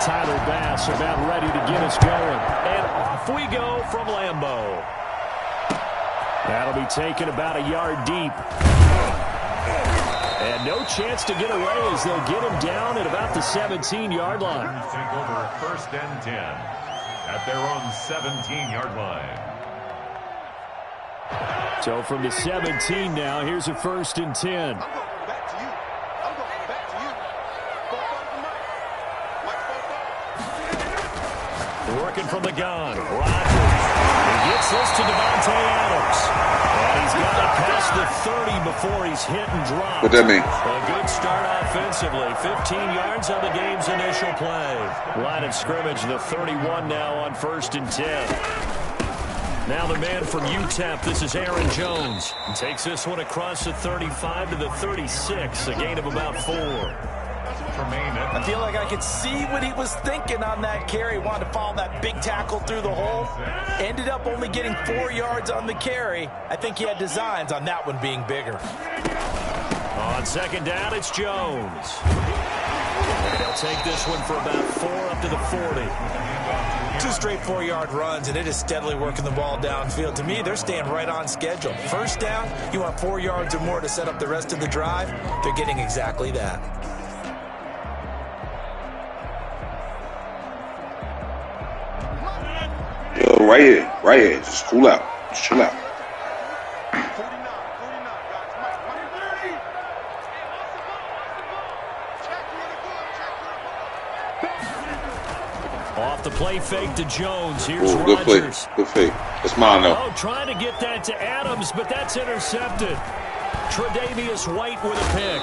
Tyler Bass about ready to get us going. And off we go from Lambeau. That'll be taken about a yard deep. And no chance to get away as they'll get him down at about the 17-yard line. Take over 1st and 10 at their own 17-yard line. So from the 17 now, here's a 1st and 10. Working from the gun. Rodgers. He gets this to Devontae Adams. And he's got it past the 30 before he's hit and dropped. What that mean? A good start offensively. 15 yards on the game's initial play. Line of scrimmage, the 31 now on 1st and 10. Now the man from UTEP, this is Aaron Jones. He takes this one across the 35 to the 36, a gain of about 4. I feel like I could see what he was thinking on that carry. Wanted to follow that big tackle through the hole. Ended up only getting 4 yards on the carry. I think he had designs on that one being bigger. On 2nd down, it's Jones. They'll take this one for about 4 up to the 40. 2 straight 4-yard runs, and it is steadily working the ball downfield. To me, they're staying right on schedule. 1st down, you want 4 yards or more to set up the rest of the drive. They're getting exactly that. Yo, right here. Just cool out. Just chill out. Off the play fake to Jones. Here's Ooh, good play. Rodgers. Good fake. That's mine, though. Oh, trying to get that to Adams, but that's intercepted. Tre'Davious White with a pick.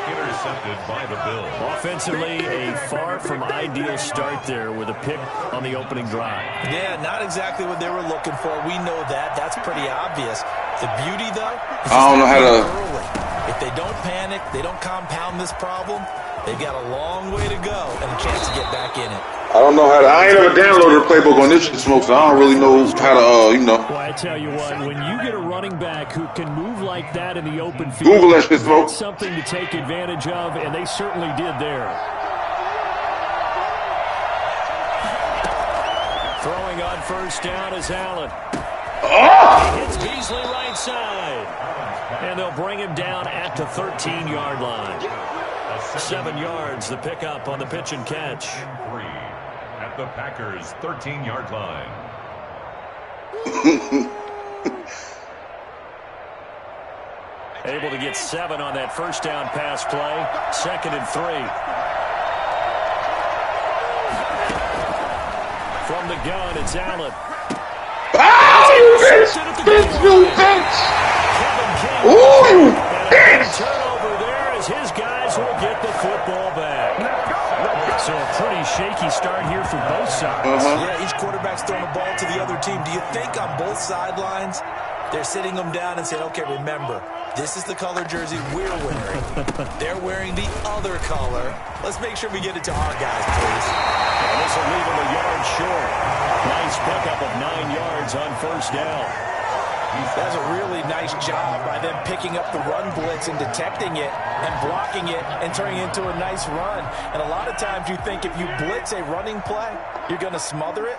Intercepted by the Bills. Offensively, a far from ideal start there with a pick on the opening drive. Yeah, not exactly what they were looking for. We know that. That's pretty obvious. The beauty, though, is I don't know how to... early. If they don't panic, they don't compound this problem, they've got a long way to go and a chance to get back in it. I don't know how to... I ain't never downloaded a playbook on this shit, Smoke, so I don't really know how to, Well, I tell you what, when you get a running back who can move like that in the open field, Google that shit, Smoke. that's something to take advantage of, and they certainly did there. Throwing on 1st down is Allen. Oh! He hits Beasley right side. And they'll bring him down at the 13-yard line. 7 yards, the pickup on the pitch and catch. 3 at the Packers' 13-yard line. Able to get 7 on that 1st down pass play. 2nd and 3. From the gun, it's Allen. You bitch! Ooh, you bitch! Turnover there as his guys will get the football back. So a pretty shaky start here for both sides. Yeah, each quarterback's throwing a ball to the other team. Do you think on both sidelines they're sitting them down and saying, okay, remember, this is the color jersey we're wearing. They're wearing the other color. Let's make sure we get it to our guys, please. And this will leave him a yard short. Nice pickup of 9 yards on 1st down. That's a really nice job by them picking up the run blitz and detecting it and blocking it and turning it into a nice run. And a lot of times you think if you blitz a running play, you're going to smother it.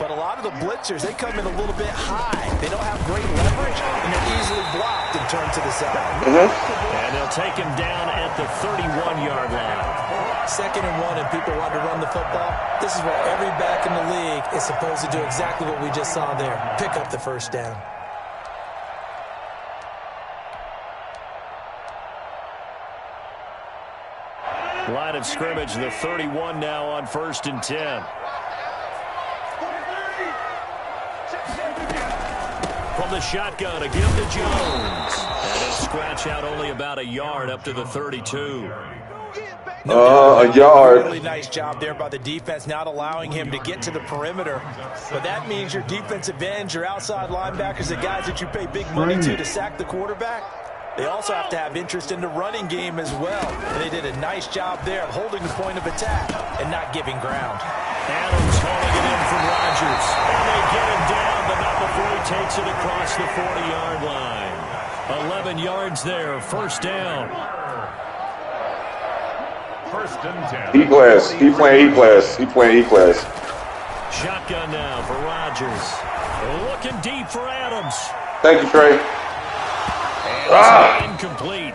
But a lot of the blitzers, they come in a little bit high. They don't have great leverage, and they're easily blocked and turned to the side. And they'll take him down at the 31-yard line. 2nd and 1, and people want to run the football. This is where every back in the league is supposed to do exactly what we just saw there. Pick up the 1st down. Line of scrimmage, the 31 now on 1st and 10. From the shotgun, a give to Jones. And he'll scratch out only about a yard up to the 32. A yard. Really nice job there by the defense, not allowing him to get to the perimeter. But that means your defensive ends, your outside linebackers, the guys that you pay big money to sack the quarterback, they also have to have interest in the running game as well. And they did a nice job there of holding the point of attack and not giving ground. Adams hauling it in from Rodgers. And they get him down, but not before he takes it across the 40-yard line. 11 yards there, 1st down. first and 10. E-class. He playing E-class. He playing E-class. Shotgun now for Rodgers. Looking deep for Adams. Thank you, Trey. And incomplete.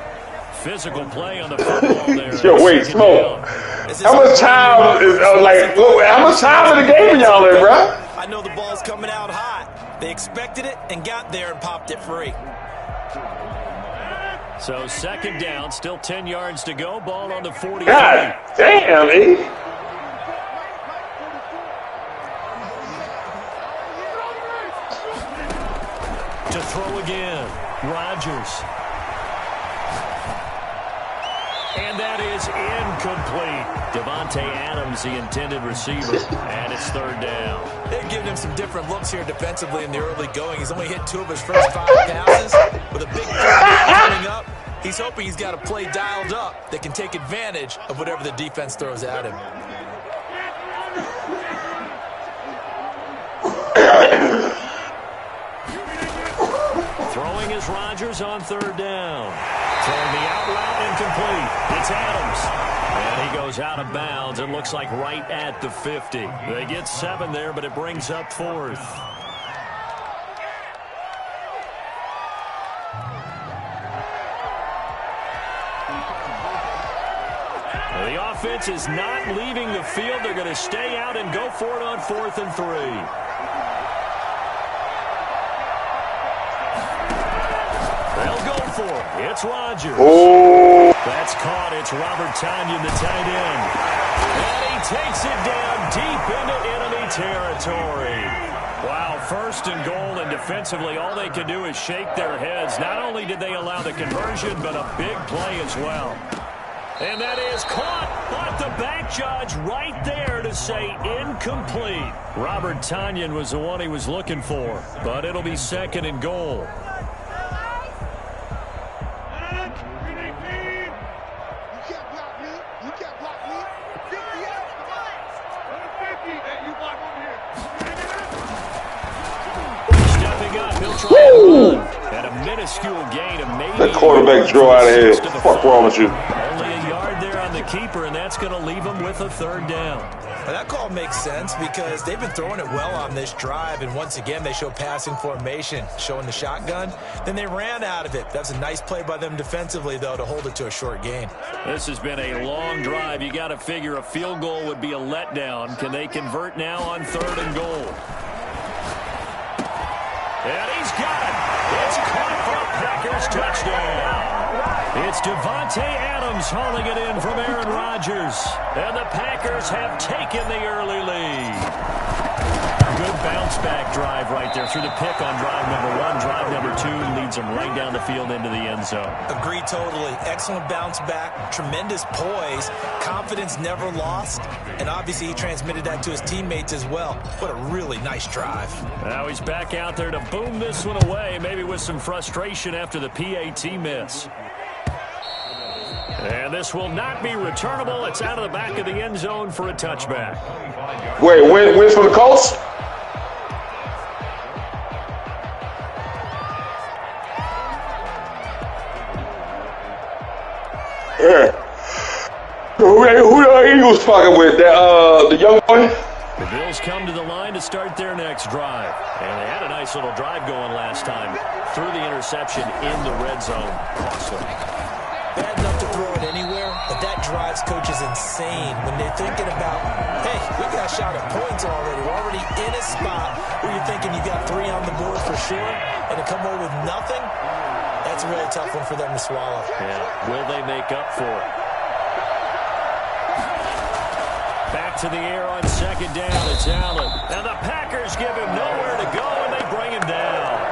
Physical play on the football there. Yo, wait, Smoke. How much time is how much time in the game y'all in, bro? I know the ball's coming out hot. They expected it and got there and popped it free. So second down, still 10 yards to go. Ball on the 40. God damn, E. To throw again, Rodgers. And that is incomplete. Devontae Adams, the intended receiver, and it's third down. They've given him some different looks here defensively in the early going. He's only hit 2 of his first 5 passes. With a big third coming up, he's hoping he's got a play dialed up that can take advantage of whatever the defense throws at him. Throwing is Rodgers on third down. Throwing the out route incomplete. It's Adams. And he goes out of bounds. It looks like right at the 50. They get 7 there, but it brings up 4th. The offense is not leaving the field. They're going to stay out and go for it on 4th and 3. They'll go for it. It's Rodgers. Oh. That's caught. It's Robert Tonyan, the tight end. And he takes it down deep into enemy territory. Wow, 1st and goal, and defensively all they can do is shake their heads. Not only did they allow the conversion, but a big play as well. And that is caught, but the back judge right there to say incomplete. Robert Tonyan was the one he was looking for, but it'll be 2nd and goal. Woo! And a minuscule gain of maybe that quarterback draw out of here. Fuck wrong with you? Only a yard there on the keeper, and that's going to leave him with a 3rd down. Well, that call makes sense because they've been throwing it well on this drive, and once again they show passing formation, showing the shotgun. Then they ran out of it. That's a nice play by them defensively, though, to hold it to a short gain. This has been a long drive. You got to figure a field goal would be a letdown. Can they convert now on 3rd and goal? And he's got it. It's caught for a Packers touchdown. It's Devontae Adams hauling it in from Aaron Rodgers. And the Packers have taken the early lead. Good bounce-back drive right there through the pick on drive number 1. Drive number 2 leads them right down the field into the end zone. Agree totally. Excellent bounce back, tremendous poise, confidence never lost, and obviously he transmitted that to his teammates as well. What a really nice drive. Now he's back out there to boom this one away, maybe with some frustration after the PAT miss. And this will not be returnable. It's out of the back of the end zone for a touchback. Wait, wins for the Colts? Yeah. Who the Eagles fucking with? The young boy? The Bills come to the line to start their next drive. And they had a nice little drive going last time. Threw the interception in the red zone. Costly. Bad enough to throw it anywhere, but that drives coaches insane when they're thinking about, hey, we got a shot at points already. We're already in a spot where you're thinking you got 3 on the board for sure, and to come away with nothing, that's a really tough one for them to swallow. Yeah, will they make up for it? Back to the air on 2nd down. It's Allen. And the Packers give him nowhere to go, and they bring him down.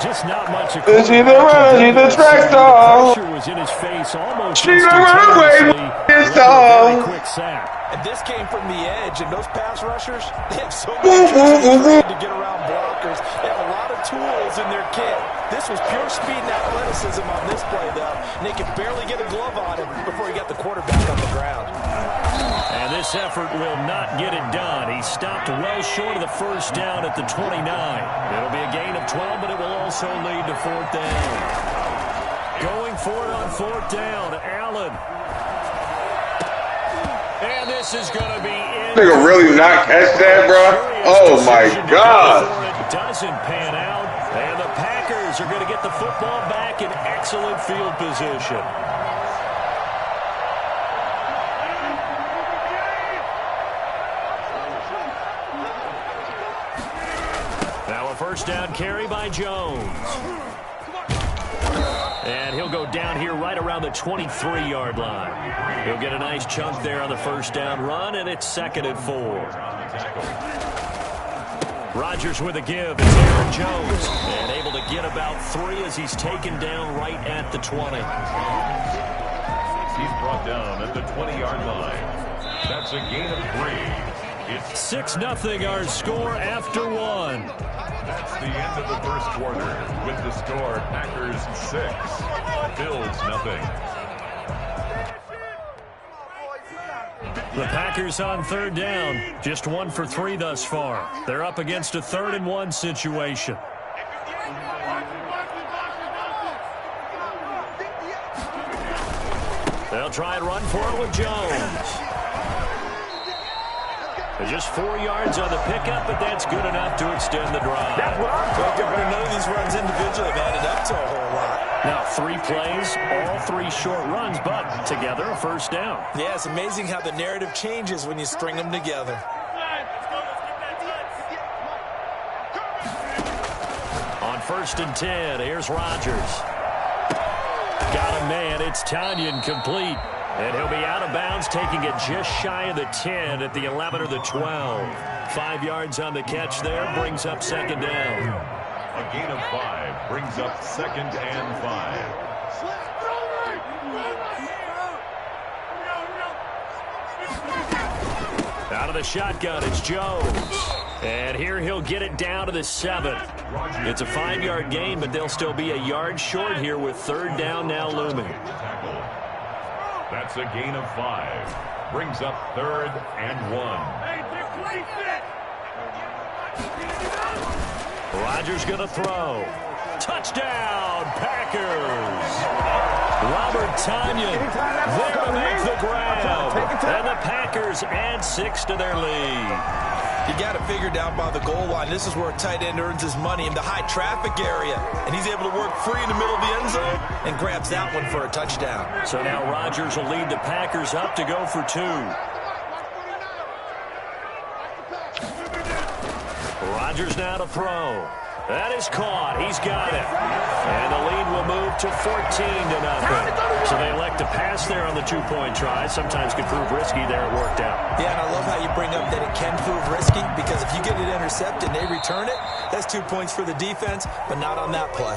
Just not much. Is he the runner? She's the track star. Pressure was in his face almost She's the runaway. Quick sack. And this came from the edge, and those pass rushers, they have so many tricks to get around blockers. They have a lot of tools in their kit. This was pure speed and athleticism on this play, though. And they could barely get a glove on him before he got the quarterback on the ground. And this effort will not get it done. He stopped well short of the 1st down at the 29. It'll be a gain of 12, but it will also lead to 4th down. Going for it on 4th down, Allen. And this is going to be in. Nigga really not catch that, bro? Oh, my God. It doesn't pan out. And the Packers are going to get the football back in excellent field position. Now a first down carry by Jones. And he'll go down here right around the 23-yard line. He'll get a nice chunk there on the first down run, and it's 2nd and 4. Rodgers with a give. It's Aaron Jones. And able to get about 3 as he's taken down right at the 20. He's brought down at the 20-yard line. That's a gain of 3. It's 6-0 our score after 1. That's the end of the first quarter with the score Packers 6, Bills 0. The Packers on 3rd down, just 1 for 3 thus far. They're up against a 3rd and 1 situation. They'll try and run for it with Jones. Just 4 yards on the pickup, but that's good enough to extend the drive. That's what I'm talking about. None of these runs individually have added up to a whole lot. Now 3 plays, all 3 short runs, but together a first down. Yeah, it's amazing how the narrative changes when you string them together. On 1st and 10, here's Rodgers. Got a man, it's Tanyan complete. And he'll be out of bounds, taking it just shy of the 10 at the 11 or the 12. 5 yards on the catch there, brings up 2nd down. A gain of 5 brings up 2nd and 5. Out of the shotgun, it's Jones. And here he'll get it down to the 7. It's a 5-yard gain, but they'll still be a yard short here with 3rd down now looming. That's a gain of 5. Brings up 3rd and 1. Rodgers going to throw. Touchdown, Packers. Robert Tanyan there to make the grab. And the Packers add 6 to their lead. You got to figure down by the goal line. This is where a tight end earns his money in the high traffic area. And he's able to work free in the middle of the end zone and grabs that one for a touchdown. So now Rodgers will lead the Packers up to go for 2. Rodgers now to throw. That is caught. He's got it. And the lead will move to 14-0. So they elect to pass there on the 2-point try. Sometimes could prove risky. There it worked out. Yeah, and I love how you bring up that it can prove risky, because if you get it intercepted and they return it, that's 2 points for the defense, but not on that play.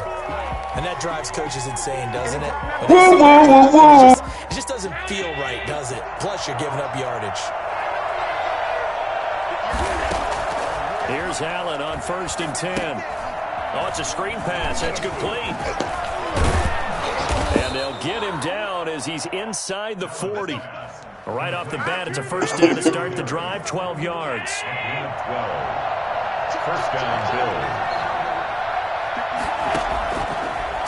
And that drives coaches insane, doesn't it? It just doesn't feel right, does it? Plus, you're giving up yardage. Here's Allen on 1st and 10. Oh, it's a screen pass. That's complete. And they'll get him down as he's inside the 40. Right off the bat, it's a first down to start the drive, 12 yards. 12. First down, Bills.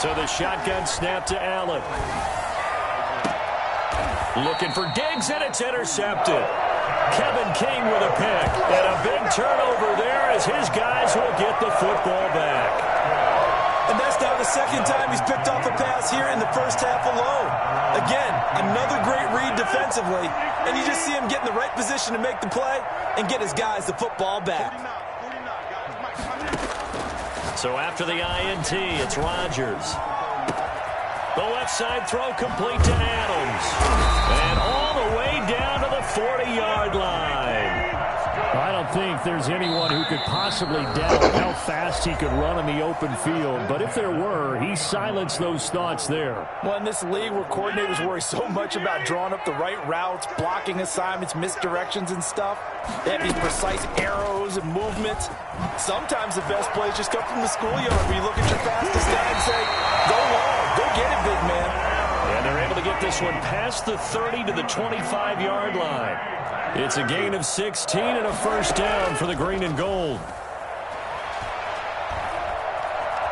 So the shotgun snap to Allen. Looking for Diggs, and it's intercepted. Kevin King with a pick. And a big turnover there as his guys will get the football back. And that's now the 2nd time he's picked off a pass here in the first half alone. Again, another great read defensively. And you just see him get in the right position to make the play and get his guys the football back. So after the INT, it's Rodgers. The left side throw complete to Adams. And all the way down to the 40-yard line. I don't think there's anyone who could possibly doubt how fast he could run in the open field. But if there were, he silenced those thoughts there. Well, in this league where coordinators worry so much about drawing up the right routes, blocking assignments, misdirections and stuff, they have these precise arrows and movements. Sometimes the best plays just come from the schoolyard where you look at your fastest guy and say, go long, go get it, big man. And they're able to get this one past the 30 to the 25-yard line. It's a gain of 16 and a first down for the green and gold.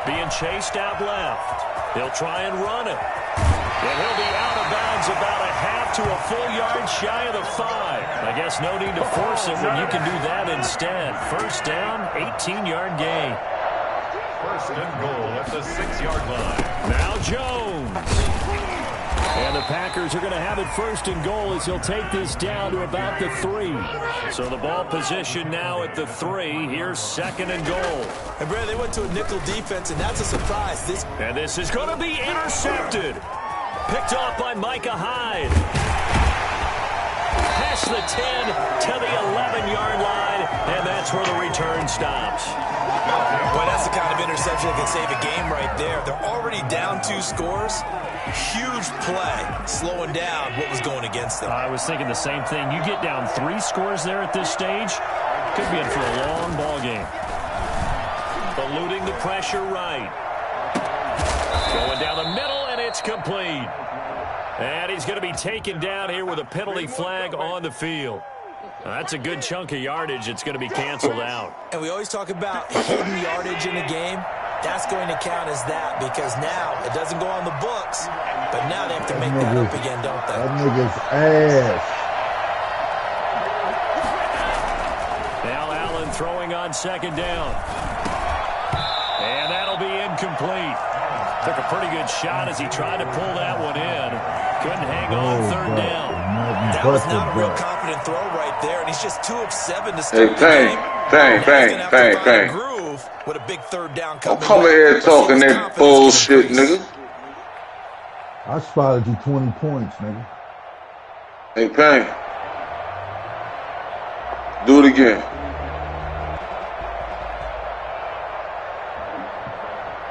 Being chased out left. He'll try and run it. And he'll be out of bounds about a half to a full yard shy of the 5. I guess no need to force it when you can do that instead. First down, 18-yard gain. First and goal at the 6-yard line. Now Jones. And the Packers are going to have it first and goal as he'll take this down to about the 3. So the ball position now at the 3. Here's second and goal. And Brad, they went to a nickel defense, and that's a surprise. This is going to be intercepted. Picked off by Micah Hyde. Past the 10 to the 11-yard line, and that's where the return stops. Boy, that's the kind of interception that can save a game right there. They're already down 2 scores. Huge play, slowing down what was going against them. I was thinking the same thing. You get down 3 scores there at this stage, could be in for a long ball game. Eluding the pressure right. Going down the middle, and it's complete. And he's going to be taken down here with a penalty flag on the field. That's a good chunk of yardage. It's going to be canceled out. And we always talk about hidden yardage in a game. That's going to count as that because now it doesn't go on the books, but now they have to make that up again, don't they? That nigga's ass. Now Allen throwing on second down. And that'll be incomplete. Took a pretty good shot as he tried to pull that one in. Couldn't hang on third down. That was not a real confident throw right there, and he's just 2 of 7 to start the game. Bang. Groove with a big third down coming. Don't come in here talking that bullshit, nigga. I spotted you 20 points, nigga. Hey, Bang. Do it again.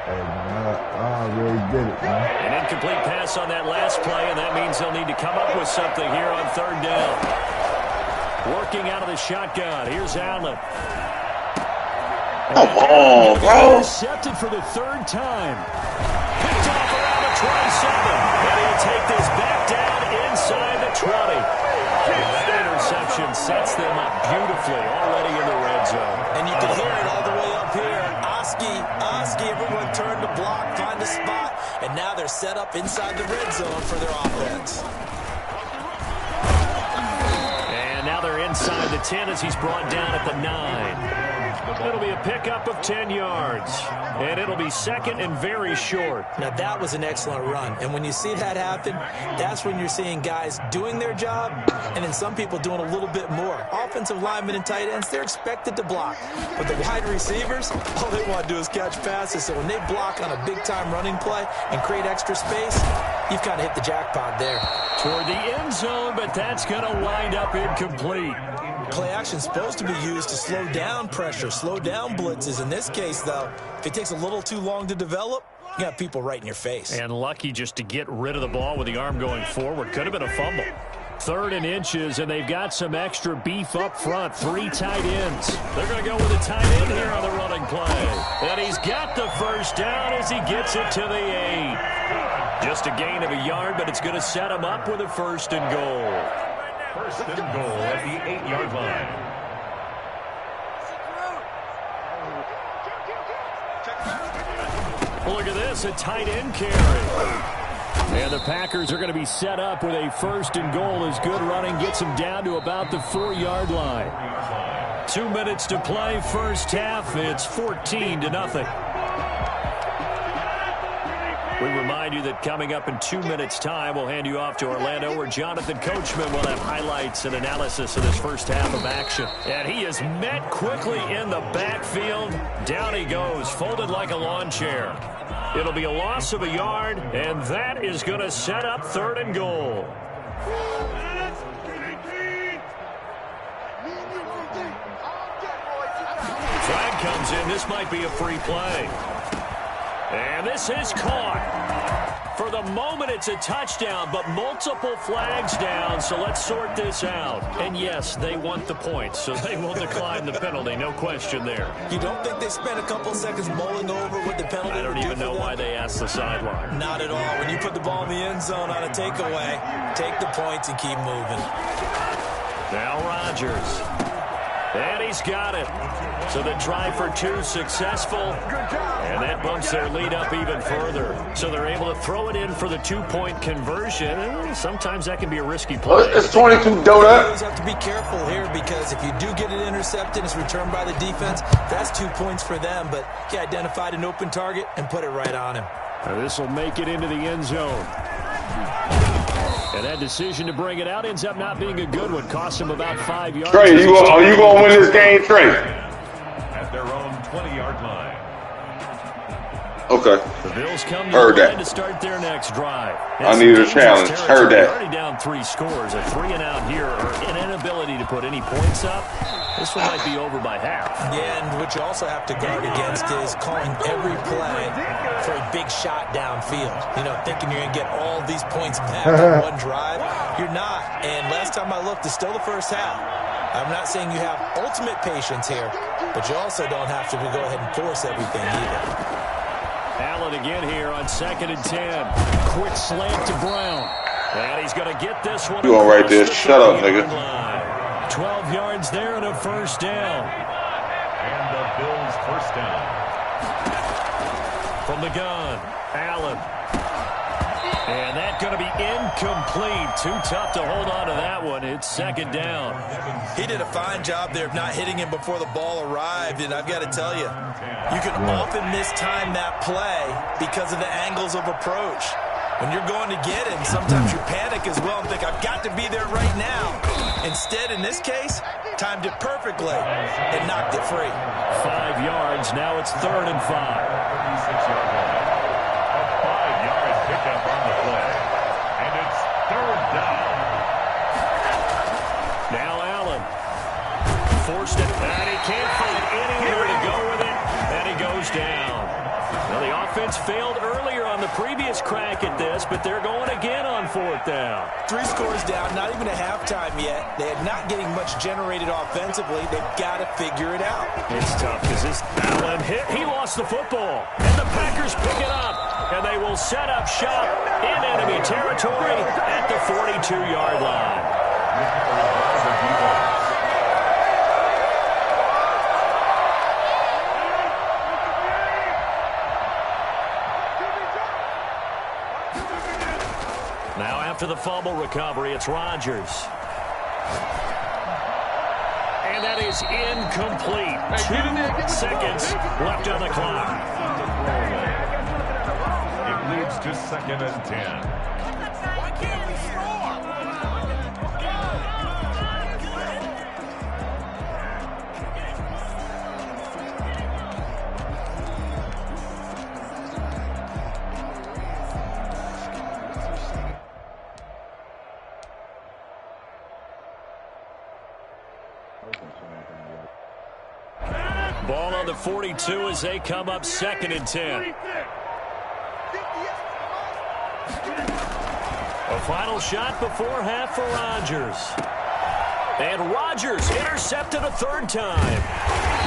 Hey, man, I already did it, man. An incomplete pass on that last play, and that means they'll need to come up with something here on third down. Working out of the shotgun. Here's Allen. Come on, bro. Intercepted for the 3rd time. Picked off around the 27. And he'll take this back down inside the 20. That interception sets them up beautifully already in the red zone. And you can hear it all the way up here. Oski, everyone turned to block, find a spot, and now they're set up inside the red zone for their offense. And now they're inside the 10 as he's brought down at the 9. It'll be a pickup of 10 yards. And it'll be second and very short. Now, that was an excellent run. And when you see that happen, that's when you're seeing guys doing their job and then some people doing a little bit more. Offensive linemen and tight ends, they're expected to block. But the wide receivers, all they want to do is catch passes. So when they block on a big-time running play and create extra space, you've kind of hit the jackpot there. Toward the end zone, but that's going to wind up incomplete. Play action is supposed to be used to slow down pressure, slow down blitzes. In this case, though, if it takes a little too long to develop, you got people right in your face. And lucky just to get rid of the ball with the arm going forward. Could have been a fumble. 3rd and inches, and they've got some extra beef up front. 3 tight ends. They're going to go with a tight end here on the running play. And he's got the first down as he gets it to the 8. Just a gain of a yard, but it's going to set him up with a first and goal. First and goal at the 8-yard line. Look at this, a tight end carry. And the Packers are going to be set up with a first and goal as good running gets them down to about the 4-yard line. 2 minutes to play, first half. It's 14-0. We remind you that coming up in 2 minutes' time, we'll hand you off to Orlando, where Jonathan Coachman will have highlights and analysis of this first half of action. And he is met quickly in the backfield. Down he goes, folded like a lawn chair. It'll be a loss of a yard, and that is going to set up 3rd and goal. Flag comes in. This might be a free play. And this is caught. For the moment, it's a touchdown, but multiple flags down, so let's sort this out. And yes, they want the points, so they will decline the penalty, no question there. You don't think they spent a couple seconds mulling over what the penalty I don't even know why they asked the sideline. Not at all. When you put the ball in the end zone on a takeaway, take the points and keep moving. Now Rodgers. And he's got it. So the try for two successful. And that bumps their lead up even further. So they're able to throw it in for the two-point conversion. And sometimes that can be a risky play. It's 22 donut. You have to be careful here because if you do get it intercepted, it's returned by the defense. That's 2 points for them. But he identified an open target and put it right on him. This will make it into the end zone. And that decision to bring it out ends up not being a good one. Cost him about 5 yards. Trey, are you going to win this game, Trey? At their own 20-yard line. Okay. The Bills come to start their next drive. I need a challenge. Heard that. Already down 3 scores. A 3-and-out here, or an inability to put any points up. This one might be over by half. Yeah, and what you also have to guard against is calling every play for a big shot downfield. You know, thinking you're going to get all these points back in one drive. You're not. And last time I looked, it's still the first half. I'm not saying you have ultimate patience here, but you also don't have to go ahead and force everything either. Allen again here on 2nd and 10. Quick slant to Brown. And he's going to get this one. You all right there? Shut up, nigga. 12 yards there and a first down. And the Bills first down. From the gun, Allen. And that's going to be incomplete. Too tough to hold on to that one. It's 2nd down. He did a fine job there of not hitting him before the ball arrived, and I've got to tell you, you can often mistime that play because of the angles of approach. When you're going to get him, sometimes you panic as well and think, I've got to be there right now. Instead, in this case, timed it perfectly and knocked it free. 5 yards. Now it's 3rd and 5. 36-yard line. A 5-yard pickup on the play. And it's 3rd down. Now Allen. Forced it, and he can't find anywhere to go with it, and he goes down. Now the offense failed earlier on the previous crack at this, but they're going again on 4th down. 3 scores down, not even a halftime yet. They are not getting much generated offensively. They've got to figure it out. It's tough because this Allen hit. He lost the football, and the Packers pick it up, and they will set up shop in enemy territory at the 42-yard line. Now after the fumble recovery, it's Rodgers. And that is incomplete. 2 seconds left on the clock. It leads to 2nd and 10. Why can't we score? Ball on the 42 as they come up 2nd and 10. A final shot before half for Rodgers. And Rodgers intercepted a 3rd time.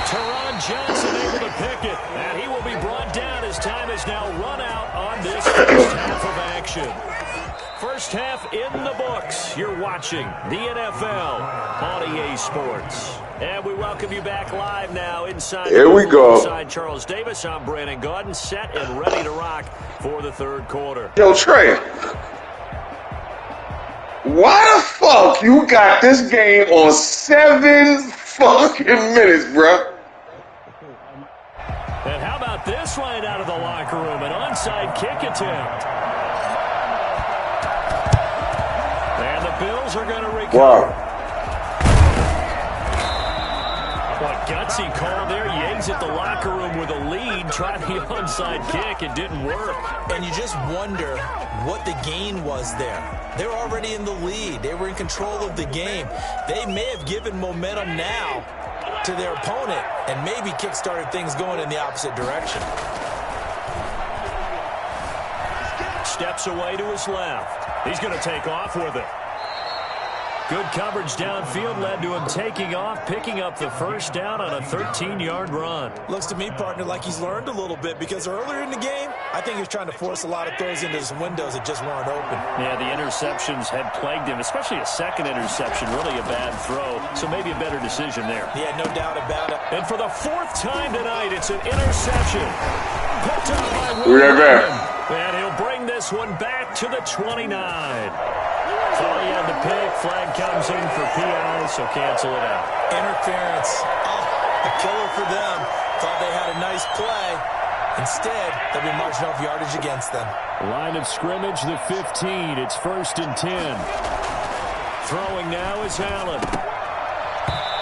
Teron Johnson able to pick it. And he will be brought down as time has now run out on this first half of action. First half in the books. You're watching the NFL on EA Sports. And we welcome you back live now inside. Here we go. Inside Charles Davis, I'm Brandon Gaudin, set and ready to rock for the 3rd quarter. Yo, Trey. Why the fuck you got this game on 7 fucking minutes, bro? And how about this right out of the locker room? An onside kick attempt. And the Bills are going to recover. Wow. What gutsy call there. You exit the locker room with a lead, tried the onside kick. It didn't work. And you just wonder what the gain was there. They're already in the lead. They were in control of the game. They may have given momentum now to their opponent and maybe kick-started things going in the opposite direction. Steps away to his left. He's going to take off with it. Good coverage downfield led to him taking off, picking up the first down on a 13-yard run. Looks to me, partner, like he's learned a little bit because earlier in the game, I think he was trying to force a lot of throws into some windows that just weren't open. Yeah, the interceptions had plagued him, especially a second interception, really a bad throw, so maybe a better decision there. Yeah, no doubt about it. And for the fourth time tonight, it's an interception. Picked up by Williams. And he'll bring this one back to the 29. Thought he had the pick. Flag comes in for PI, so cancel it out. Interference. Oh, a killer for them. Thought they had a nice play. Instead, they'll be marching off yardage against them. Line of scrimmage, the 15. It's 1st and 10. Throwing now is Allen.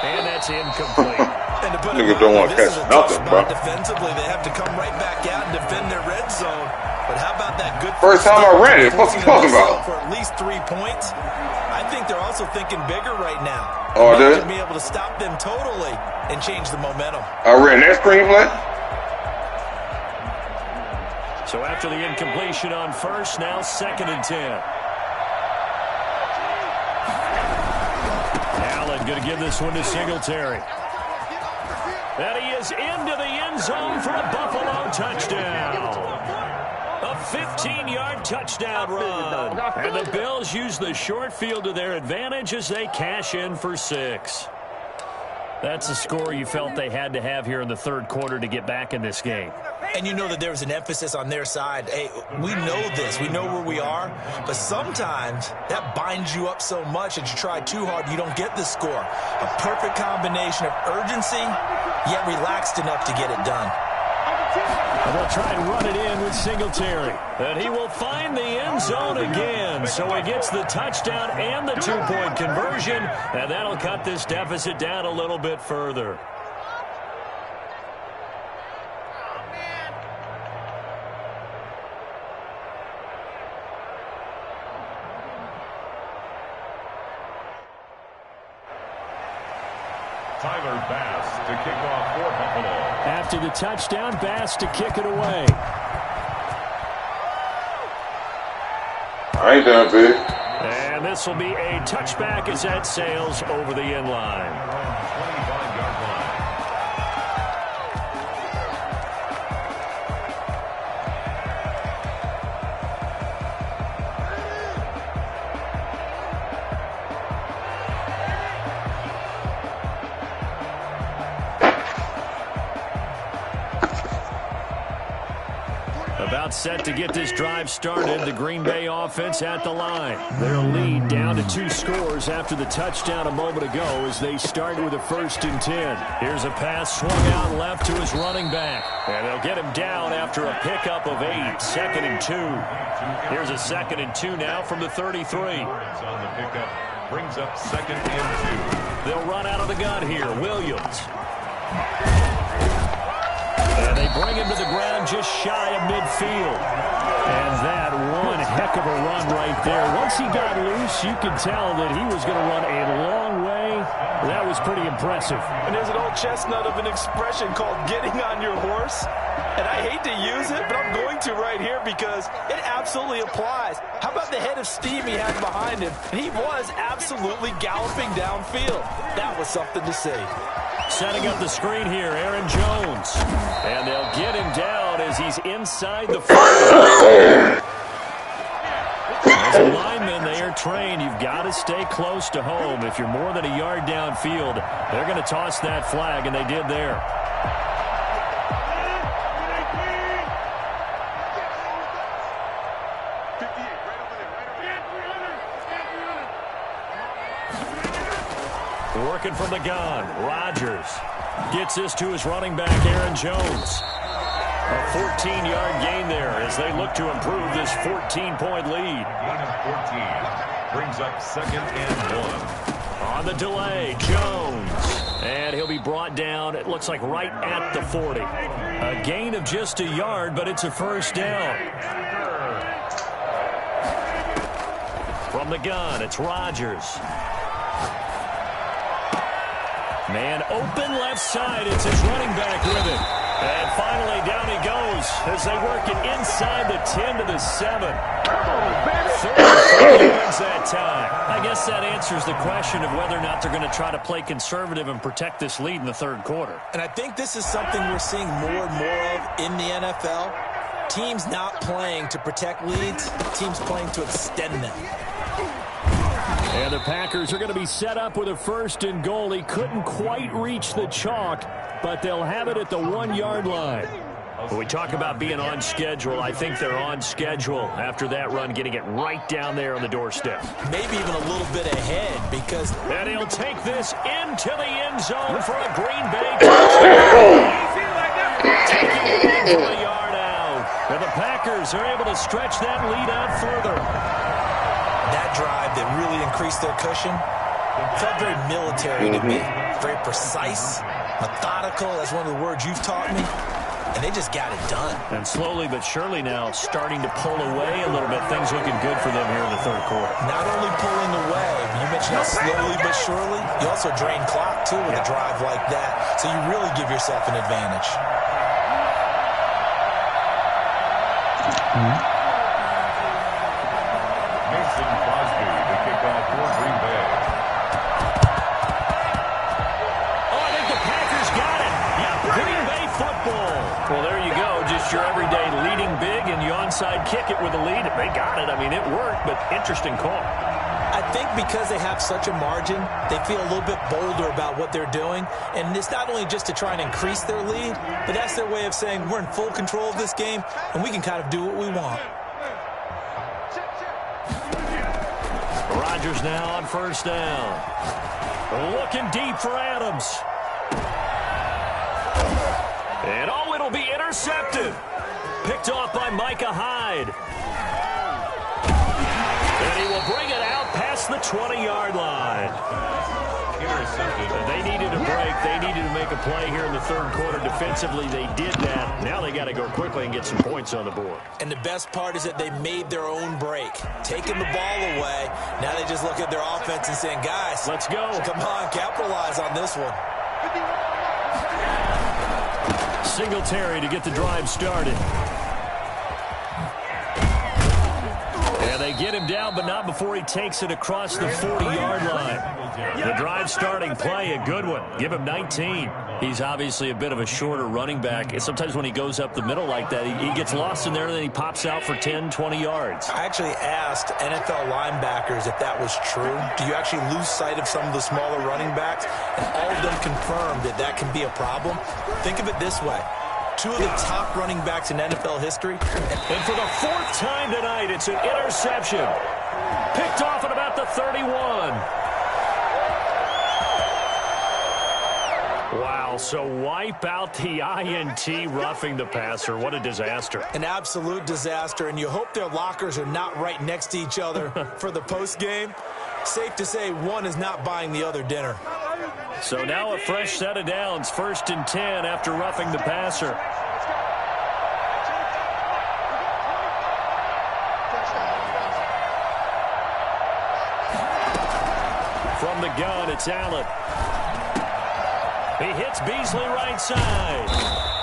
And that's incomplete. And to put Niggas don't want to catch nothing, bro. Defensively, they have to come right back out and defend their red zone. But how about that good First time I ran it. What you talking about? For at least 3 points. I think they're also thinking bigger right now. Oh, I did? To be able to stop them totally and change the momentum. I ran that screen play. So after the incompletion on first, now 2nd and 10. Allen going to give this one to Singletary. And he is into the end zone for a Buffalo touchdown. A 15-yard touchdown run. And the Bills use the short field to their advantage as they cash in for 6. That's a score you felt they had to have here in the third quarter to get back in this game. And you know that there was an emphasis on their side. Hey, we know this. We know where we are. But sometimes that binds you up so much that you try too hard, you don't get the score. A perfect combination of urgency, yet relaxed enough to get it done. And they'll try and run it in with Singletary. And he will find the end zone again. So he gets the touchdown and the 2-point conversion. And that'll cut this deficit down a little bit further. Tyler Bass to kick off for Buffalo. After the touchdown, Bass to kick it away. I ain't done, big. And this will be a touchback as that sails over the end line. 25-yard line. About set to get this drive started. The Green Bay offense at the line. Their lead down to 2 scores after the touchdown a moment ago as they start with a 1st and 10. Here's a pass swung out left to his running back. And they'll get him down after a pickup of 8. 2nd and 2. Here's a 2nd and 2 now from the 33. On the pickup brings up 2nd and 2. They'll run out of the gun here. Williams. And they bring him to the ground just shy of midfield. And that one heck of a run right there. Once he got loose, you could tell that he was going to run a long way. That was pretty impressive. And there's an old chestnut of an expression called getting on your horse. And I hate to use it, but I'm going to right here because it absolutely applies. How about the head of steam he had behind him? He was absolutely galloping downfield. That was something to see. Setting up the screen here, Aaron Jones. And they'll get him down as he's inside the 40. As a lineman, they are trained. You've got to stay close to home. If you're more than a yard downfield, they're going to toss that flag, and they did there. Working from the gun, Rodgers gets this to his running back, Aaron Jones. A 14-yard gain there as they look to improve this 14-point lead. Gain of 14 brings up 2nd and 1. On the delay, Jones. And he'll be brought down, it looks like right at the 40. A gain of just a yard, but it's a 1st down. From the gun, it's Rodgers. Man open left side. It's his running back with it. And finally down he goes as they work it inside the 10 to the 7. 34 yards that time. I guess that answers the question of whether or not they're going to try to play conservative and protect this lead in the third quarter. And I think this is something we're seeing more and more of in the NFL. Teams not playing to protect leads, teams playing to extend them. And the Packers are going to be set up with a 1st and goal. He couldn't quite reach the chalk, but they'll have it at the 1-yard line. When we talk about being on schedule, I think they're on schedule after that run, getting it right down there on the doorstep. Maybe even a little bit ahead because... And he'll take this into the end zone for a Green Bay touchdown. Taking it in for a yard out. And the Packers are able to stretch that lead out further. That drive that really increased their cushion felt very military to me. Very precise, methodical. That's one of the words you've taught me. And they just got it done. And slowly but surely now starting to pull away a little bit. Things looking good for them here in the third quarter. Not only pulling away, but you mentioned how slowly but surely. You also drain clock, too, with a drive like that. So you really give yourself an advantage. Mason Crosby, the kickoff for Green Bay. Oh, I think the Packers got it. Yep, Green Bay football. Well, there you go. Just your everyday leading big, and you onside kick it with a lead. They got it. I mean, it worked, but interesting call. I think because they have such a margin, they feel a little bit bolder about what they're doing. And it's not only just to try and increase their lead, but that's their way of saying we're in full control of this game, and we can kind of do what we want. Rodgers now on 1st down. Looking deep for Adams. And oh, it'll be intercepted. Picked off by Micah Hyde. And he will bring it out past the 20-yard line. Intercepted. They needed a break. They needed to make a play here in the third quarter. Defensively, they did that. Now they got to go quickly and get some points on the board. And the best part is that they made their own break. Taking the ball away. Now they just look at their offense and saying, guys, let's go. Come on, capitalize on this one. Singletary to get the drive started. And they get him down, but not before he takes it across the 40-yard line. The drive starting play, a good one. Give him 19. He's obviously a bit of a shorter running back. And sometimes when he goes up the middle like that, he gets lost in there, and then he pops out for 10, 20 yards. I actually asked NFL linebackers if that was true. Do you actually lose sight of some of the smaller running backs? And all of them confirmed that that can be a problem. Think of it this way. 2 of the top running backs in NFL history. And for the 4th time tonight, it's an interception. Picked off at about the 31. Wow, so wipe out the INT roughing the passer. What a disaster. An absolute disaster, and you hope their lockers are not right next to each other for the postgame. Safe to say one is not buying the other dinner. So now a fresh set of downs, 1st and 10 after roughing the passer. From the gun, it's Allen. He hits Beasley right side.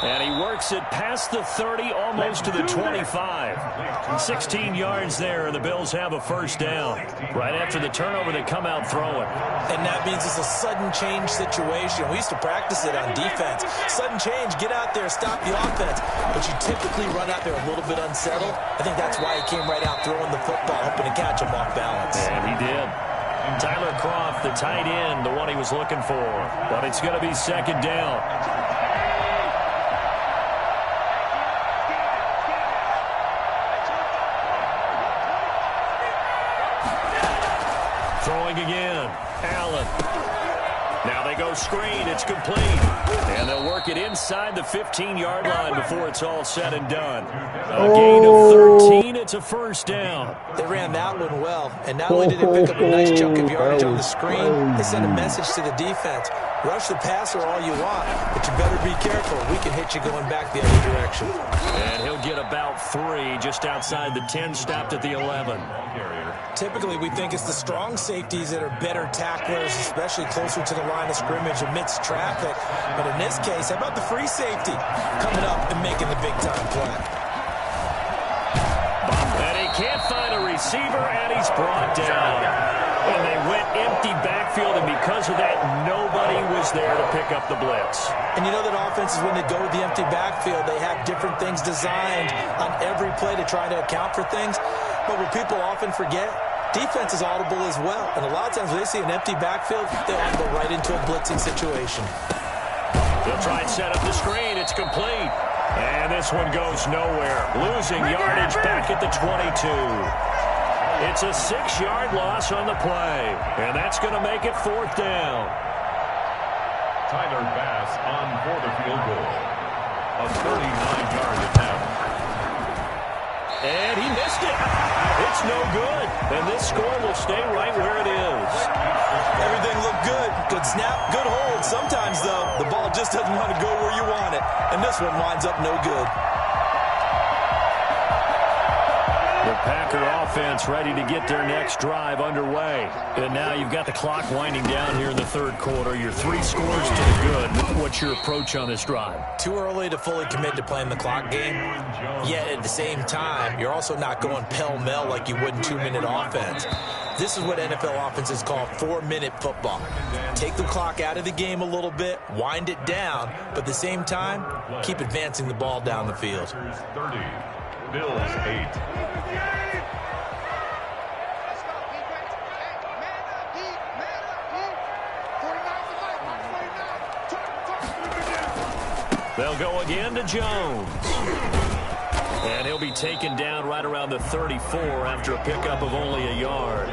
And he works it past the 30, almost to the 25. 16 yards there, and the Bills have a 1st down. Right after the turnover, they come out throwing. And that means it's a sudden change situation. We used to practice it on defense. Sudden change, get out there, stop the offense. But you typically run out there a little bit unsettled. I think that's why he came right out throwing the football, hoping to catch him off balance. And he did. Tyler Kroft, the tight end, the one he was looking for. But it's going to be 2nd down. Throwing again. Allen. Now they go screen. It's complete. And they'll work it inside the 15-yard line before it's all said and done. A gain of 13. It's a 1st down. They ran that one well. And not only did they pick up a nice chunk of yardage on the screen, they sent a message to the defense. Rush the passer all you want, but you better be careful. We can hit you going back the other direction. And he'll get about 3 just outside the 10, stopped at the 11. Typically, we think it's the strong safeties that are better tacklers, especially closer to the line of scrimmage amidst traffic. But in this case, how about the free safety coming up and making the big-time play? And he can't find a receiver, and he's brought down. And they went empty backfield, and because of that, nobody was there to pick up the blitz. And you know that offenses, when they go with the empty backfield, they have different things designed on every play to try to account for things. But what people often forget, defense is audible as well. And a lot of times when they see an empty backfield, they want to go right into a blitzing situation. They'll try and set up the screen. It's complete. And this one goes nowhere. Losing yardage back at the 22. It's a 6-yard loss on the play. And that's going to make it 4th down. Tyler Bass on for the field goal. A 39-yard attempt. And he missed it. It's no good. And this score will stay right where it is. Everything looked good. Good snap, good hold. Sometimes, though, the ball just doesn't want to go where you want it. And this one winds up no good. The Packer offense ready to get their next drive underway. And now you've got the clock winding down here in the 3rd quarter. You're 3 scores to the good. What's your approach on this drive? Too early to fully commit to playing the clock game. Yet at the same time, you're also not going pell-mell like you would in 2-minute offense. This is what NFL offenses call 4-minute football. Take the clock out of the game a little bit, wind it down, but at the same time, keep advancing the ball down the field. 30, Bills 8. They'll go again to Jones. And he'll be taken down right around the 34 after a pickup of only a yard.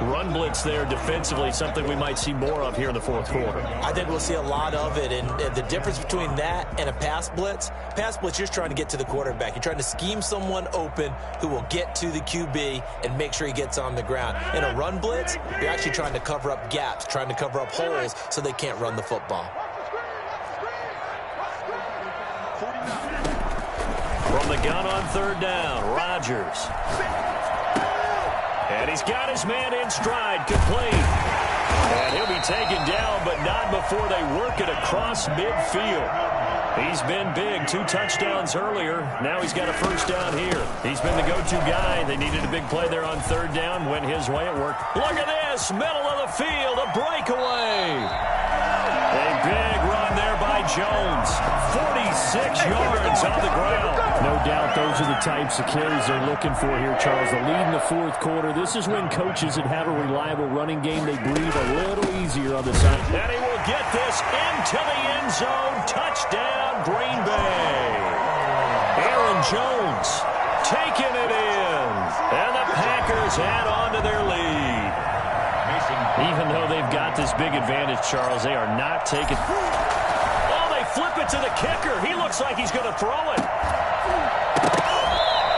Run blitz there defensively, something we might see more of here in the 4th quarter. I think we'll see a lot of it, and the difference between that and a pass blitz, you're just trying to get to the quarterback. You're trying to scheme someone open who will get to the QB and make sure he gets on the ground. In a run blitz, you're actually trying to cover up gaps, trying to cover up holes so they can't run the football. From the gun on 3rd down, Rodgers. And he's got his man in stride, complete. And he'll be taken down, but not before they work it across midfield. He's been big, 2 touchdowns earlier. Now he's got a 1st down here. He's been the go-to guy. They needed a big play there on 3rd down. Went his way, it worked. Look at this, middle of the field, a breakaway. A big run there by Jones. 46 yards on the ground. No doubt those are the types of carries they're looking for here, Charles. The lead in the 4th quarter. This is when coaches that have a reliable running game, they breathe a little easier on the side. And he will get this into the end zone. Touchdown, Green Bay. Aaron Jones taking it in. And the Packers add on to their lead. Even though they've got this big advantage, Charles, they are not taking... Oh, they flip it to the kicker. He looks like he's going to throw it.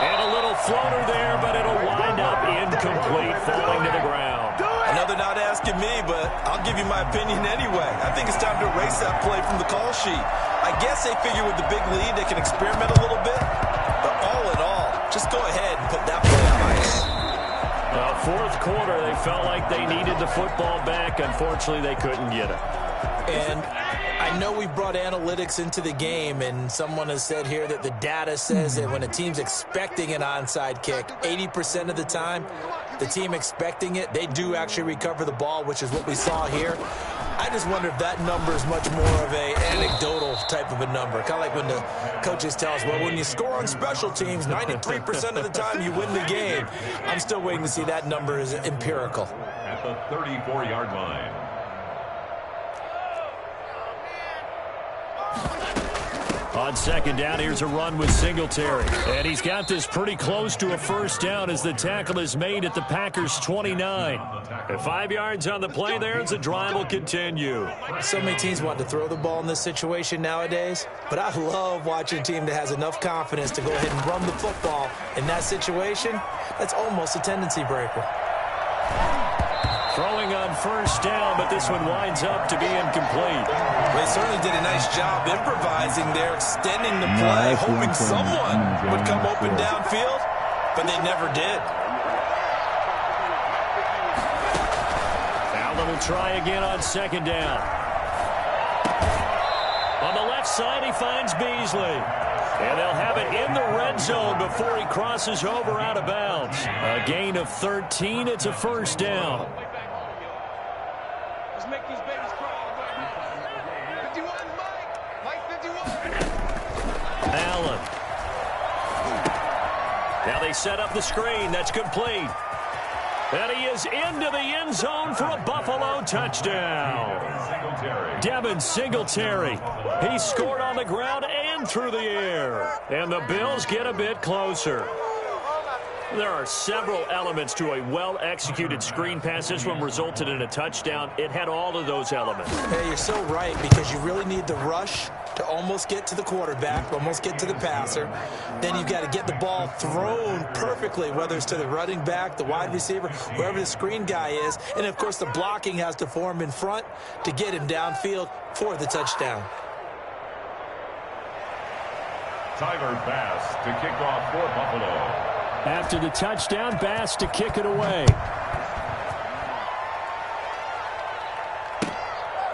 And a little floater there, but it'll wind up incomplete, falling to the ground. I know they're not asking me, but I'll give you my opinion anyway. I think it's time to erase that play from the call sheet. I guess they figure with the big lead they can experiment a little bit. But all in all, just go ahead and put that play on ice. 4th quarter, they felt like they needed the football back. Unfortunately, they couldn't get it. And I know we brought analytics into the game, and someone has said here that the data says that when a team's expecting an onside kick, 80% of the time, the team expecting it, they do actually recover the ball, which is what we saw here. I just wonder if that number is much more of a anecdotal type of a number. Kind of like when the coaches tell us, well, when you score on special teams, 93% of the time you win the game. I'm still waiting to see that number is empirical. At the 34-yard line. On 2nd down, here's a run with Singletary. And he's got this pretty close to a 1st down as the tackle is made at the Packers' 29. And 5 yards on the play there as the drive will continue. So many teams want to throw the ball in this situation nowadays, but I love watching a team that has enough confidence to go ahead and run the football. In that situation, that's almost a tendency breaker. Throwing on 1st down, but this one winds up to be incomplete. They certainly did a nice job improvising there, extending the play, hoping someone would come open downfield, but they never did. Allen will try again on 2nd down. On the left side, he finds Beasley. And they'll have it in the red zone before he crosses over out of bounds. A gain of 13. It's a first down. Let's make these babies cry. 51, Mike 51. Allen. Now they set up the screen. That's complete. And he is into the end zone for a Buffalo touchdown. Devin Singletary. He scored on the ground and through the air. And the Bills get a bit closer. There are several elements to a well-executed screen pass. This one resulted in a touchdown. It had all of those elements. Hey, you're so right, because you really need the rush to almost get to the quarterback, almost get to the passer. Then you've got to get the ball thrown perfectly, whether it's to the running back, the wide receiver, wherever the screen guy is. And, of course, the blocking has to form in front to get him downfield for the touchdown. Tyler Bass to kick off for Buffalo. After the touchdown, Bass to kick it away.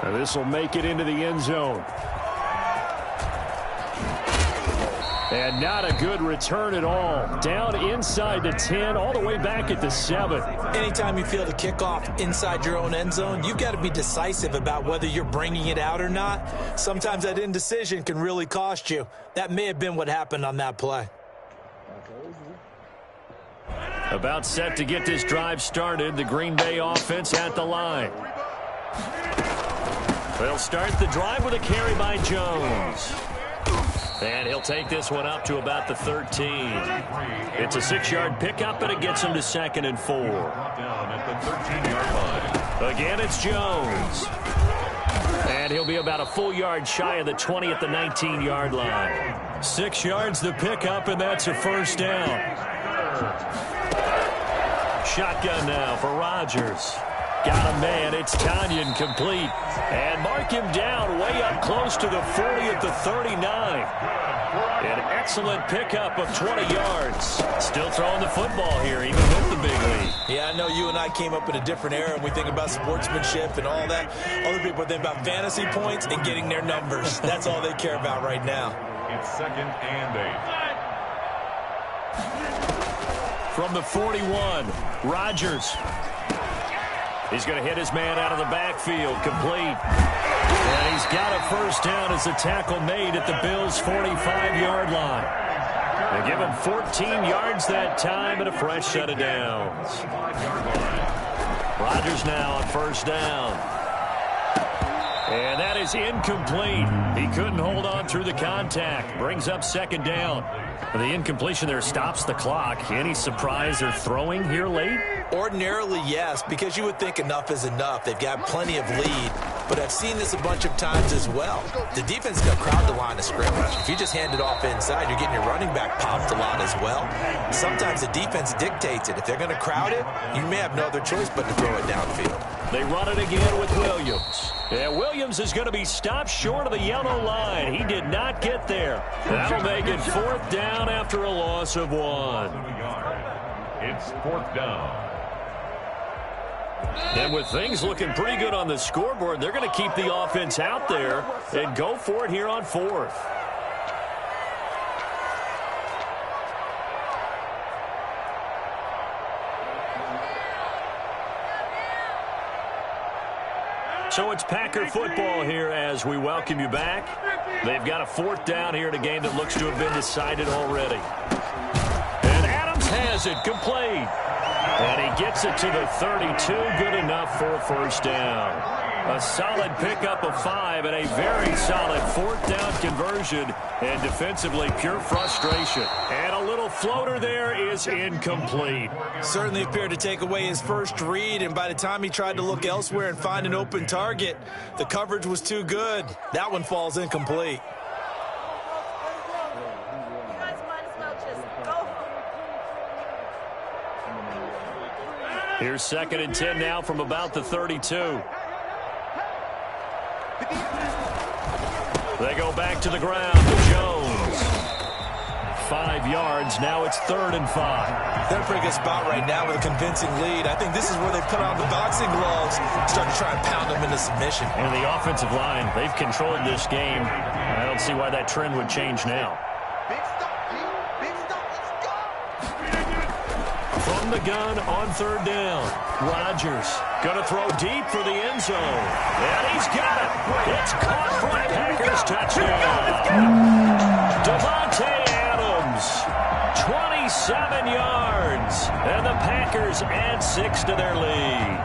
Now this will make it into the end zone. And not a good return at all. Down inside the 10, all the way back at the 7. Anytime you feel the kickoff inside your own end zone, you've got to be decisive about whether you're bringing it out or not. Sometimes that indecision can really cost you. That may have been what happened on that play. About set to get this drive started. The Green Bay offense at the line. They'll start the drive with a carry by Jones. And he'll take this one up to about the 13. It's a 6-yard pickup, and it gets him to 2nd and 4. Down at the 13-yard line. Again, it's Jones. And he'll be about a full yard shy of the 20 at the 19-yard line. 6 yards the pickup, and that's a first down. Shotgun now for Rodgers. Got a man. It's Tanyan complete. And mark him down way up close to the 40 at the 39. An excellent pickup of 20 yards. Still throwing the football here, even with the big lead. Yeah, I know you and I came up in a different era, and we think about sportsmanship and all that. Other people think about fantasy points and getting their numbers. That's all they care about right now. It's 2nd and 8. From the 41, Rodgers. He's going to hit his man out of the backfield, complete. And he's got a first down as the tackle made at the Bills' 45-yard line. They give him 14 yards that time and a fresh set of downs. Rodgers now on first down. And that is incomplete. He couldn't hold on through the contact. Brings up 2nd down. The incompletion there stops the clock. Any surprise they're throwing here late? Ordinarily, yes, because you would think enough is enough. They've got plenty of lead, but I've seen this a bunch of times as well. The defense is going to crowd the line of scrimmage. If you just hand it off inside, you're getting your running back popped a lot as well. Sometimes the defense dictates it. If they're going to crowd it, you may have no other choice but to throw it downfield. They run it again with Williams. Yeah, Williams is going to be stopped short of the yellow line. He did not get there. That'll make it 4th down after a loss of 1. It's 4th down. And with things looking pretty good on the scoreboard, they're going to keep the offense out there and go for it here on 4th. So it's Packer football here as we welcome you back. They've got a 4th down here in a game that looks to have been decided already. And Adams has it complete. And he gets it to the 32. Good enough for a first down. A solid pickup of 5 and a very solid 4th down conversion. And defensively, pure frustration. And a little floater there is incomplete. Certainly appeared to take away his first read, and by the time he tried to look elsewhere and find an open target, the coverage was too good. That one falls incomplete. Here's 2nd and 10 now from about the 32. They go back to the ground to Jones. 5 yards. Now it's 3rd and 5. They're in a pretty good spot right now with a convincing lead. I think this is where they put on the boxing gloves, start to try and pound them into submission. And the offensive line, they've controlled this game. I don't see why that trend would change now. Big stop, G. Big stop. Let's go. From the gun on third down. Rodgers going to throw deep for the end zone. And he's got it. It's caught for a Packers touchdown. Devontae Adams, 27 yards. And the Packers add 6 to their lead.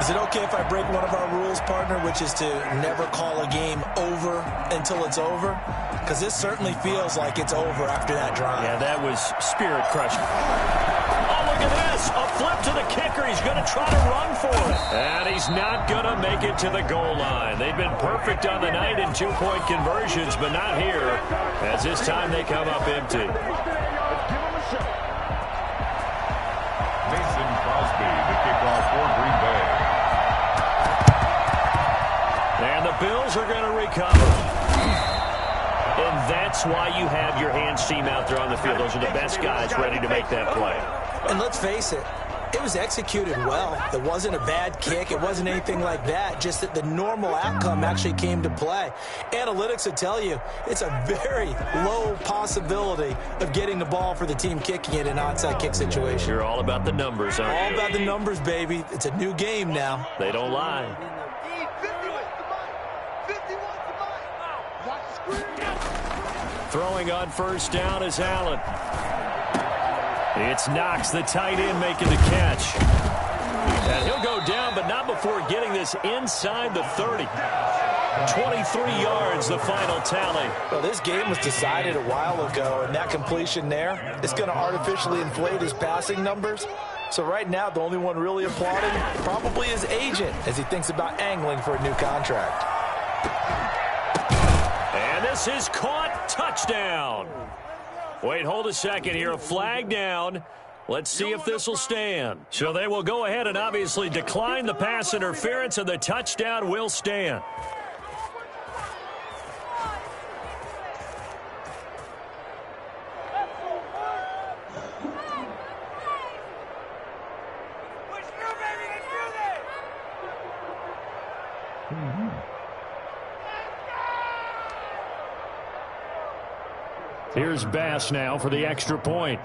Is it okay if I break one of our rules, partner, which is to never call a game over until it's over? Because this certainly feels like it's over after that drive. Yeah, that was spirit-crushing. Oh, look at this. A flip to the kicker. He's going to try to run for it. And he's not going to make it to the goal line. They've been perfect on the night in two-point conversions, but not here, as this time they come up empty. Mason Crosby, the kickoff for Green Bay. And the Bills are going to recover. And that's why you have your hands team out there on the field. Those are the best guys ready to make that play. And let's face it, it was executed well. It wasn't a bad kick. It wasn't anything like that. Just that the normal outcome actually came to play. Analytics will tell you it's a very low possibility of getting the ball for the team kicking it in an onside kick situation. You're all about the numbers, aren't you? All about the numbers, baby. It's a new game now. They don't lie. 51 to mine. Watch the screen. Throwing on first down is Allen. It's Knox, the tight end, making the catch. And he'll go down, but not before getting this inside the 30. 23 yards, the final tally. Well, this game was decided a while ago, and that completion there is going to artificially inflate his passing numbers. So right now, the only one really applauding probably his agent as he thinks about angling for a new contract. And this is caught. Touchdown. Wait, hold a second here. A flag down. Let's see if this will stand. So they will go ahead and obviously decline the pass interference, and the touchdown will stand. Here's Bass now for the extra point.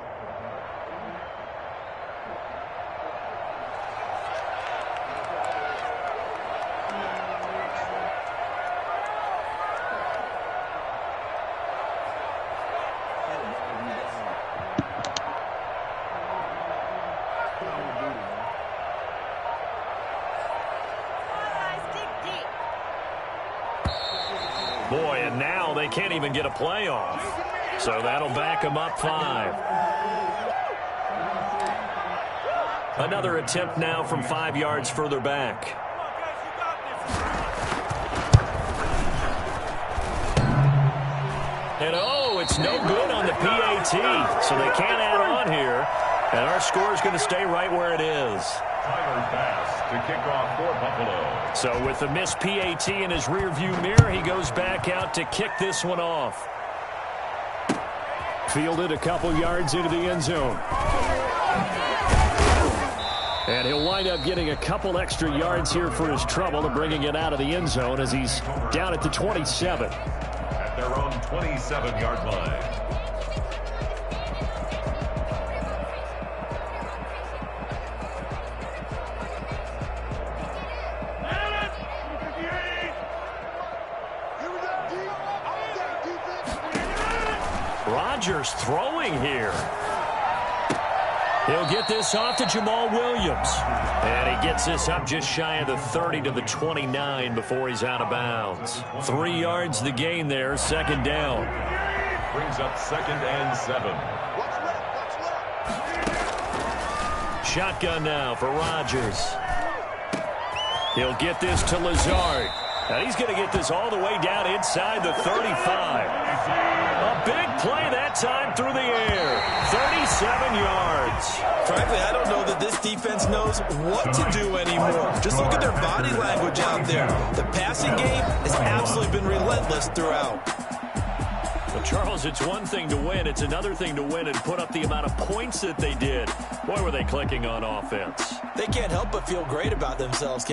Boy, and now they can't even get a play off. So that'll back him up 5. Another attempt now from 5 yards further back. And oh, it's no good on the PAT. So they can't add on here. And our score is going to stay right where it is. Tyler Bass to kick off for Buffalo. So with the missed PAT in his rearview mirror, he goes back out to kick this one off. Fielded a couple yards into the end zone. And he'll wind up getting a couple extra yards here for his trouble to bringing it out of the end zone as he's down at the 27. At their own 27-yard line. Rodgers throwing here. He'll get this off to Jamal Williams. And he gets this up just shy of the 30 to the 29 before he's out of bounds. 3 yards the gain there, second down. Brings up 2nd and 7. Shotgun now for Rodgers. He'll get this to Lazard. Now he's going to get this all the way down inside the 35. A big play that time through the air. 37 yards. Frankly, I don't know that this defense knows what to do anymore. Just look at their body language out there. The passing game has absolutely been relentless throughout. But Charles, it's one thing to win. It's another thing to win and put up the amount of points that they did. Boy, were they clicking on offense. They can't help but feel great about themselves.